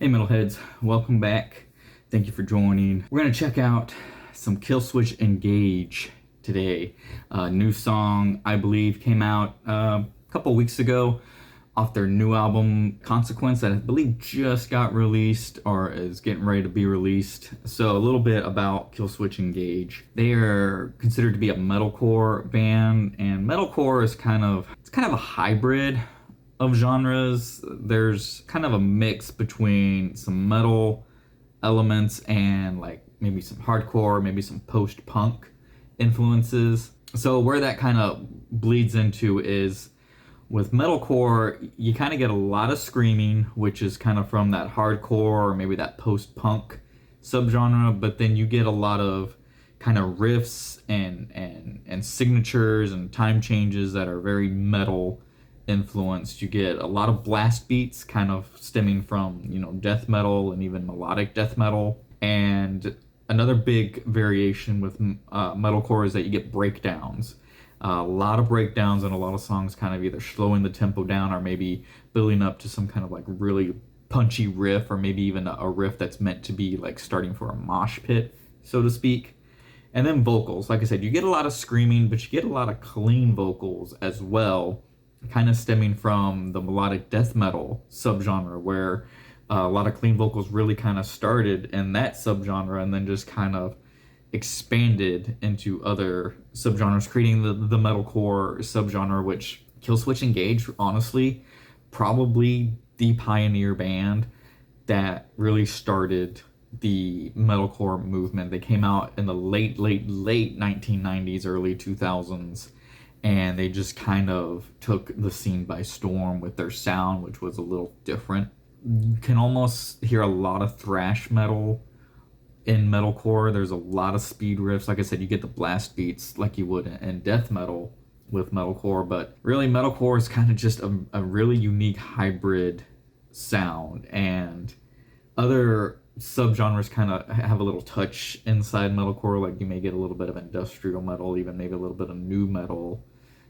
Hey Metalheads, welcome back. Thank you for joining. We're gonna check out some Killswitch Engage today. New song, I believe, came out a couple weeks ago off their new album, Consequence, that I believe just got released or is getting ready to be released. So a little bit about Killswitch Engage. They are considered to be a metalcore band, and metalcore is kind of a hybrid of genres. There's kind of a mix between some metal elements and like maybe some hardcore, maybe some post-punk influences. So where that kind of bleeds into is with metalcore, you kind of get a lot of screaming, which is kind of from that hardcore or maybe that post-punk subgenre, but then you get a lot of kind of riffs and signatures and time changes that are very metal influenced. You get a lot of blast beats kind of stemming from, death metal and even melodic death metal. And another big variation with metalcore is that you get breakdowns. A lot of breakdowns and a lot of songs kind of either slowing the tempo down or maybe building up to some kind of like really punchy riff, or maybe even a riff that's meant to be like starting for a mosh pit, so to speak. And then vocals, like I said, you get a lot of screaming, but you get a lot of clean vocals as well, kind of stemming from the melodic death metal subgenre, where a lot of clean vocals really kind of started in that subgenre and then just kind of expanded into other subgenres, creating the metalcore subgenre, which Killswitch Engage, honestly, probably the pioneer band that really started the metalcore movement. They came out in the late 1990s, early 2000s, and they just kind of took the scene by storm with their sound, which was a little different. You can almost hear a lot of thrash metal in metalcore. There's a lot of speed riffs. Like I said, you get the blast beats like you would in death metal with metalcore, but really metalcore is kind of just a really unique hybrid sound, and other subgenres kind of have a little touch inside metalcore. Like you may get a little bit of industrial metal, even maybe a little bit of new metal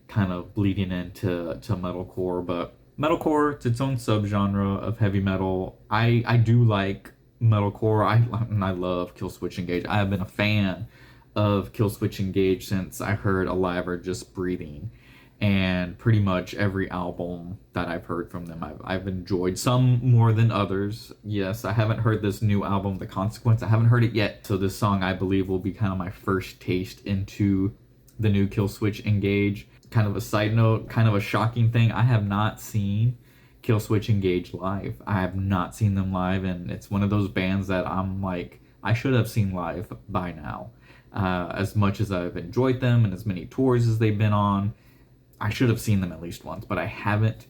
kind of bleeding into metalcore. But metalcore, it's its own subgenre of heavy metal. I do like metalcore. I love Killswitch Engage. I have been a fan of Killswitch Engage since I heard Alive or Just Breathing, and pretty much every album that I've heard from them I've enjoyed, some more than others. Yes, I haven't heard this new album, The Consequence. I haven't heard it yet, so this song I believe will be kind of my first taste into the new Killswitch Engage. Kind of a side note, kind of a shocking thing, I have not seen Killswitch Engage live. I have not seen them live, and it's one of those bands that I'm like, I should have seen live by now. As much as I've enjoyed them and as many tours as they've been on, I should have seen them at least once, but I haven't.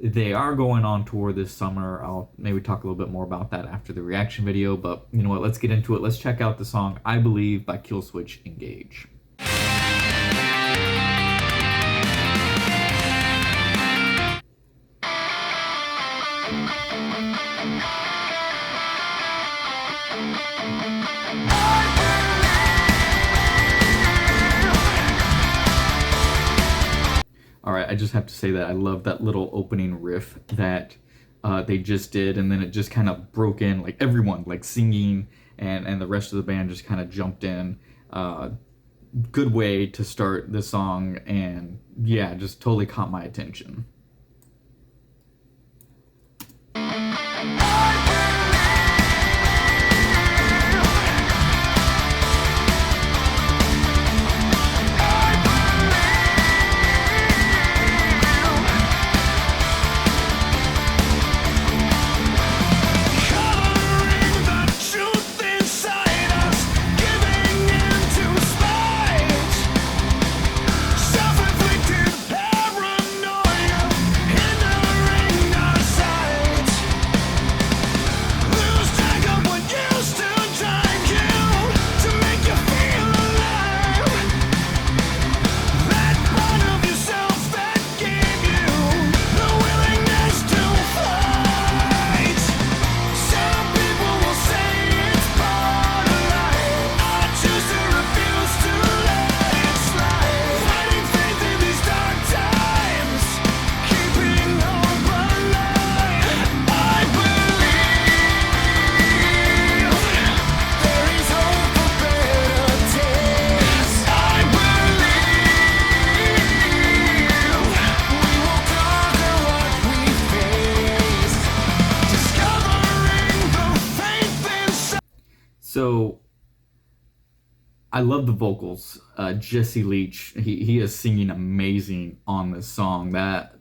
They are going on tour this summer. I'll maybe talk a little bit more about that after the reaction video, but you know what, let's get into it. Let's check out the song I Believe by Killswitch Engage. Alright, I just have to say that I love that little opening riff that they just did, and then it just kind of broke in, like everyone like singing, and the rest of the band just kind of jumped in. Good way to start the song, and yeah, just totally caught my attention. Paranoia So I love the vocals. Jesse Leach, he is singing amazing on this song. That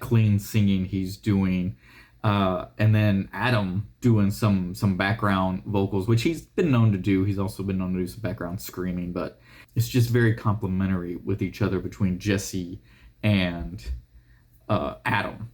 clean singing he's doing, and then Adam doing some background vocals, which he's been known to do. He's also been known to do some background screaming, but it's just very complimentary with each other between Jesse and Adam.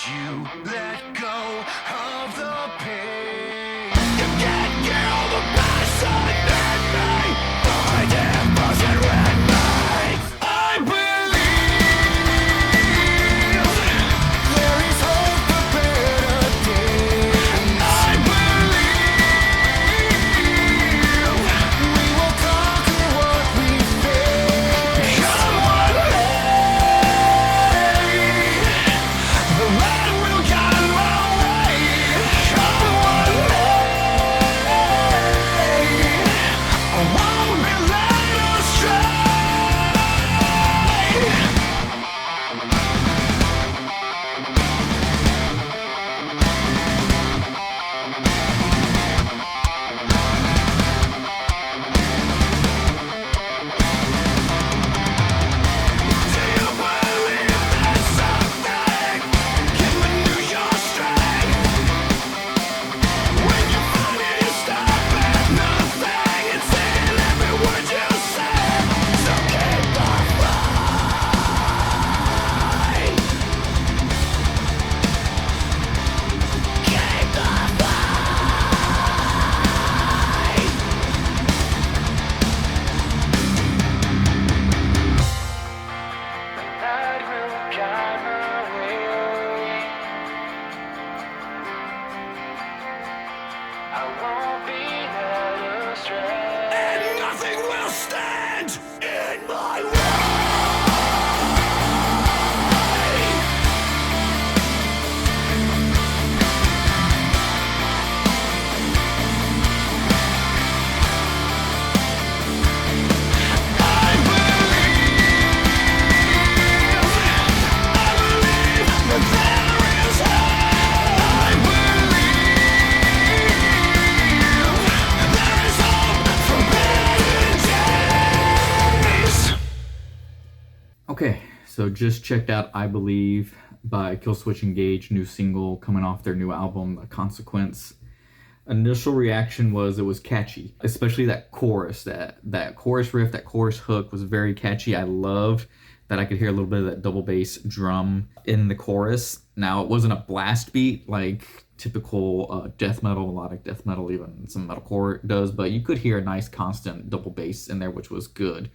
You let go of the pain. You can't kill the passion in me. My devotion remains. I believe there is hope for better days. I believe we will conquer what we face. Come on, the man will guide my way. Come on, I won't be led astray. Do you believe there's something giving you your strength? When you finally stop at nothing and saying every word you say, so keep the fight. Keep the fight. That will guide my way. I won't be led astray. And nothing will stand in my way. I believe that there is hope. I believe there is hope for better days. Okay, so just checked out I Believe by Killswitch Engage, new single coming off their new album, The Consequence. Initial reaction was it was catchy, especially that chorus, that chorus riff, that chorus hook was very catchy. I loved that I could hear a little bit of that double bass drum in the chorus. Now, it wasn't a blast beat like typical death metal, melodic death metal, even some metalcore does, but you could hear a nice constant double bass in there, which was good.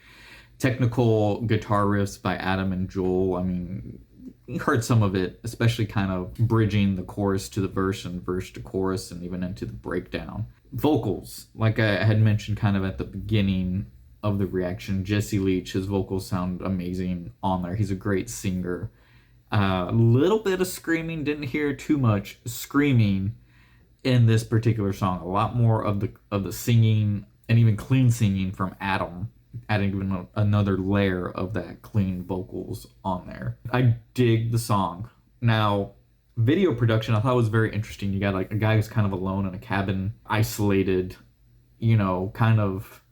Technical guitar riffs by Adam and Joel. I mean, you heard some of it, especially kind of bridging the chorus to the verse and verse to chorus and even into the breakdown. Vocals, like I had mentioned kind of at the beginning of the reaction, Jesse Leach, his vocals sound amazing on there. He's a great singer. A little bit of screaming, didn't hear too much screaming in this particular song. A lot more of the singing and even clean singing from Adam, adding even another layer of that clean vocals on there. I dig the song. Now, video production I thought was very interesting. You got like a guy who's kind of alone in a cabin, isolated, kind of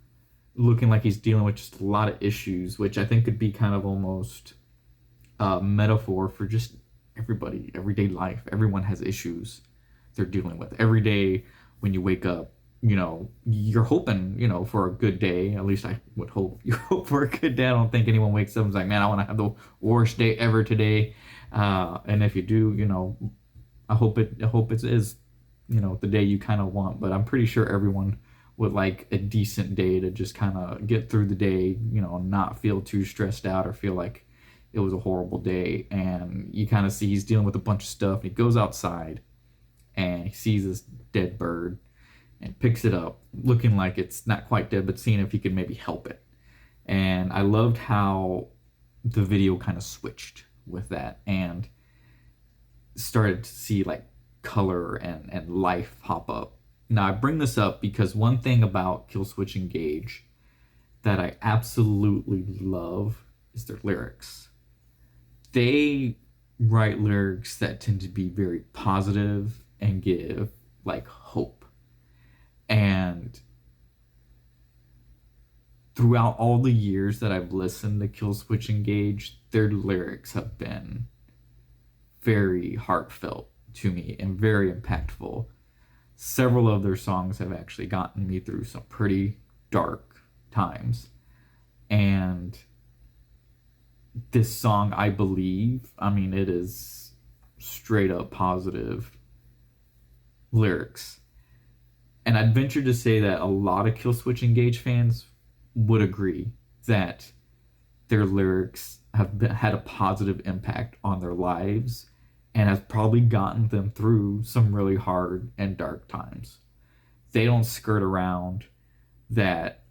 looking like he's dealing with just a lot of issues, which I think could be kind of almost a metaphor for just everybody, everyday life. Everyone has issues they're dealing with. Every day when you wake up, you're hoping, for a good day. At least I would hope you hope for a good day. I don't think anyone wakes up and is like, man, I want to have the worst day ever today. And if you do, I hope it is, the day you kind of want. But I'm pretty sure everyone would like a decent day to just kind of get through the day, not feel too stressed out or feel like it was a horrible day. And you kind of see he's dealing with a bunch of stuff. And he goes outside and he sees this dead bird and picks it up, looking like it's not quite dead, but seeing if he could maybe help it. And I loved how the video kind of switched with that and started to see like color and life pop up. Now, I bring this up because one thing about Killswitch Engage that I absolutely love is their lyrics. They write lyrics that tend to be very positive and give like hope. And throughout all the years that I've listened to Killswitch Engage, their lyrics have been very heartfelt to me and very impactful. Several of their songs have actually gotten me through some pretty dark times. And this song, I believe, I mean, it is straight up positive lyrics. And I'd venture to say that a lot of Killswitch Engage fans would agree that their lyrics have had a positive impact on their lives and has probably gotten them through some really hard and dark times. They don't skirt around that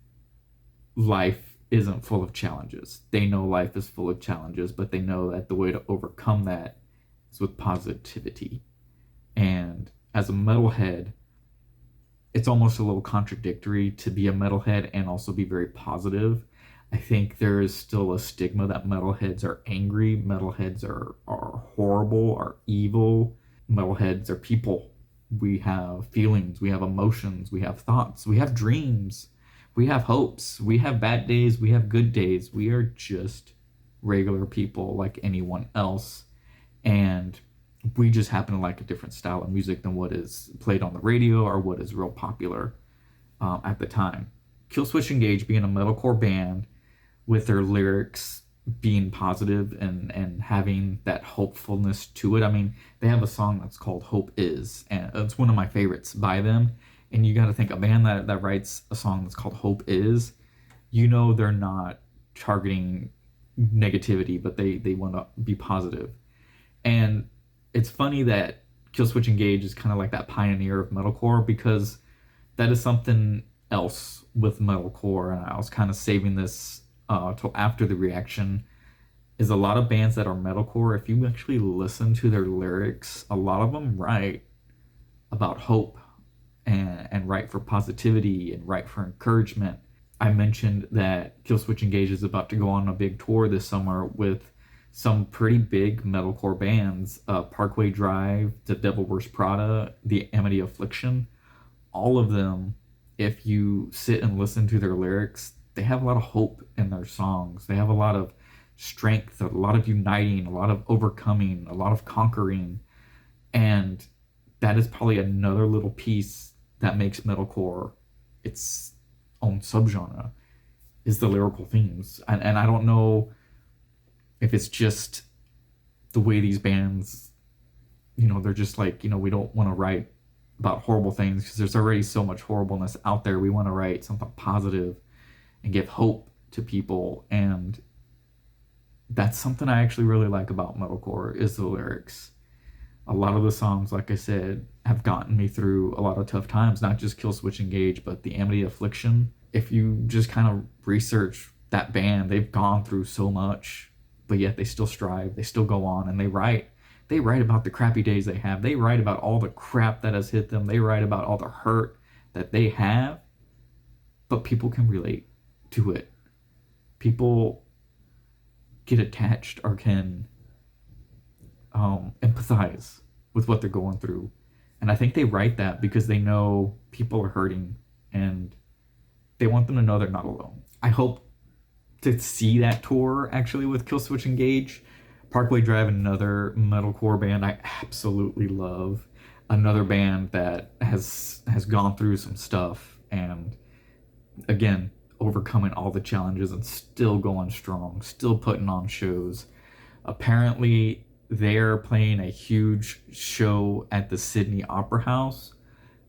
life isn't full of challenges. They know life is full of challenges, but they know that the way to overcome that is with positivity. And as a metalhead, it's almost a little contradictory to be a metalhead and also be very positive. I think there is still a stigma that metalheads are angry, metalheads are horrible, are evil. Metalheads are people. We have feelings, we have emotions, we have thoughts, we have dreams, we have hopes, we have bad days, we have good days. We are just regular people like anyone else. And we just happen to like a different style of music than what is played on the radio or what is real popular at the time. Killswitch Engage being a metalcore band with their lyrics being positive and having that hopefulness to it. I mean, they have a song that's called Hope Is, and it's one of my favorites by them. And you got to think, a band that writes a song that's called Hope Is, you know they're not targeting negativity, but they want to be positive. And it's funny that Killswitch Engage is kind of like that pioneer of metalcore, because that is something else with metalcore, and I was kind of saving this till after the reaction, is a lot of bands that are metalcore, if you actually listen to their lyrics, a lot of them write about hope and write for positivity and write for encouragement. I mentioned that Killswitch Engage is about to go on a big tour this summer with some pretty big metalcore bands, Parkway Drive, The Devil Wears Prada, The Amity Affliction. All of them, if you sit and listen to their lyrics, they have a lot of hope in their songs. They have a lot of strength, a lot of uniting, a lot of overcoming, a lot of conquering. And that is probably another little piece that makes metalcore its own subgenre, is the lyrical themes. And I don't know if it's just the way these bands, they're just like, we don't want to write about horrible things because there's already so much horribleness out there. We want to write something positive and give hope to people. And that's something I actually really like about metalcore, is the lyrics. A lot of the songs, like I said, have gotten me through a lot of tough times, not just Killswitch Engage, but The Amity Affliction. If you just kind of research that band, they've gone through so much, but yet they still strive, they still go on, and they write about the crappy days they have. They write about all the crap that has hit them. They write about all the hurt that they have, but people can relate to it. People get attached or can empathize with what they're going through. And I think they write that because they know people are hurting and they want them to know they're not alone. I hope to see that tour actually with Killswitch Engage. Parkway Drive, another metalcore band I absolutely love. Another band that has gone through some stuff and, again, overcoming all the challenges and still going strong, still putting on shows. Apparently, they're playing a huge show at the Sydney Opera House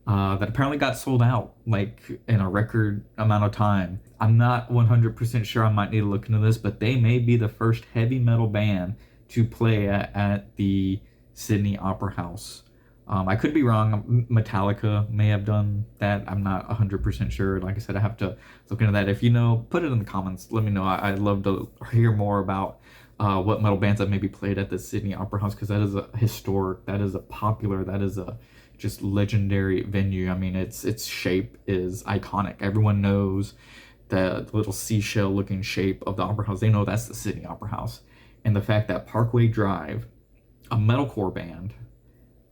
that apparently got sold out like in a record amount of time. I'm not 100% sure. I might need to look into this, but they may be the first heavy metal band to play at the Sydney Opera House. I could be wrong. Metallica may have done that. I'm not 100% sure. Like I said, I have to look into that. If you know, put it in the comments. Let me know. I'd love to hear more about what metal bands have maybe played at the Sydney Opera House, because that is a historic, that is a popular, that is a just legendary venue. I mean, its shape is iconic. Everyone knows the little seashell looking shape of the Opera House. They know that's the Sydney Opera House. And the fact that Parkway Drive, a metalcore band,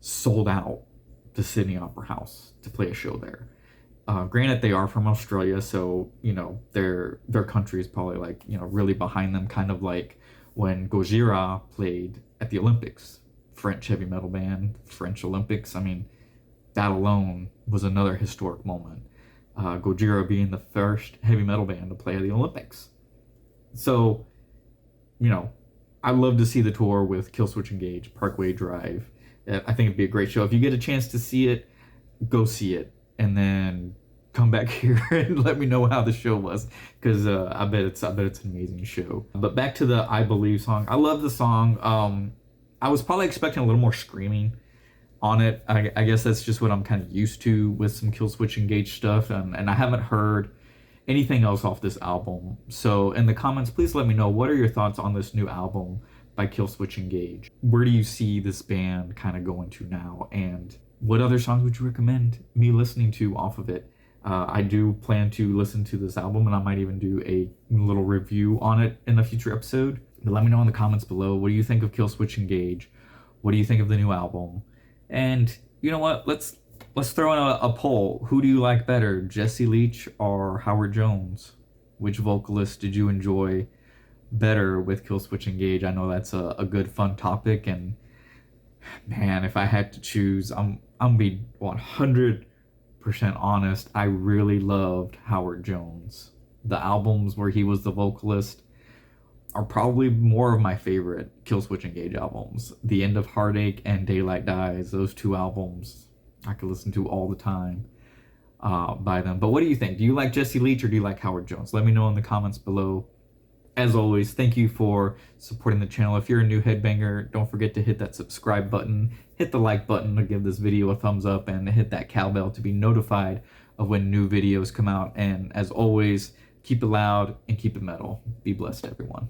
sold out the Sydney Opera House to play a show there. Granted, they are from Australia, so you know their country is probably like, you know, really behind them, kind of like when Gojira played at the Olympics. French heavy metal band, French Olympics. I mean, that alone was another historic moment. Gojira being the first heavy metal band to play at the Olympics. So, you know, I'd love to see the tour with Killswitch Engage, Parkway Drive. I think it'd be a great show. If you get a chance to see it, go see it, and then come back here and let me know how the show was, because I bet it's an amazing show. But back to the I Believe song. I love the song. I was probably expecting a little more screaming on it. I guess that's just what I'm kind of used to with some Killswitch Engage stuff, and I haven't heard anything else off this album. So in the comments, please let me know, what are your thoughts on this new album by Killswitch Engage? Where do you see this band kind of going to now, and what other songs would you recommend me listening to off of it? I do plan to listen to this album, and I might even do a little review on it in a future episode. But let me know in the comments below, what do you think of Killswitch Engage? What do you think of the new album? And you know what? Let's throw in a poll. Who do you like better, Jesse Leach or Howard Jones? Which vocalist did you enjoy better with Killswitch Engage? I know that's a good fun topic, and man, if I had to choose, I'm gonna be 100% honest. I really loved Howard Jones. The albums where he was the vocalist are probably more of my favorite Killswitch Engage albums. The End of Heartache and Daylight Dies, those two albums I could listen to all the time by them. But what do you think? Do you like Jesse Leach or do you like Howard Jones? Let me know in the comments below. As always, thank you for supporting the channel. If you're a new headbanger, don't forget to hit that subscribe button, hit the like button to give this video a thumbs up, and hit that cowbell to be notified of when new videos come out. And as always, keep it loud and keep it metal. Be blessed, everyone.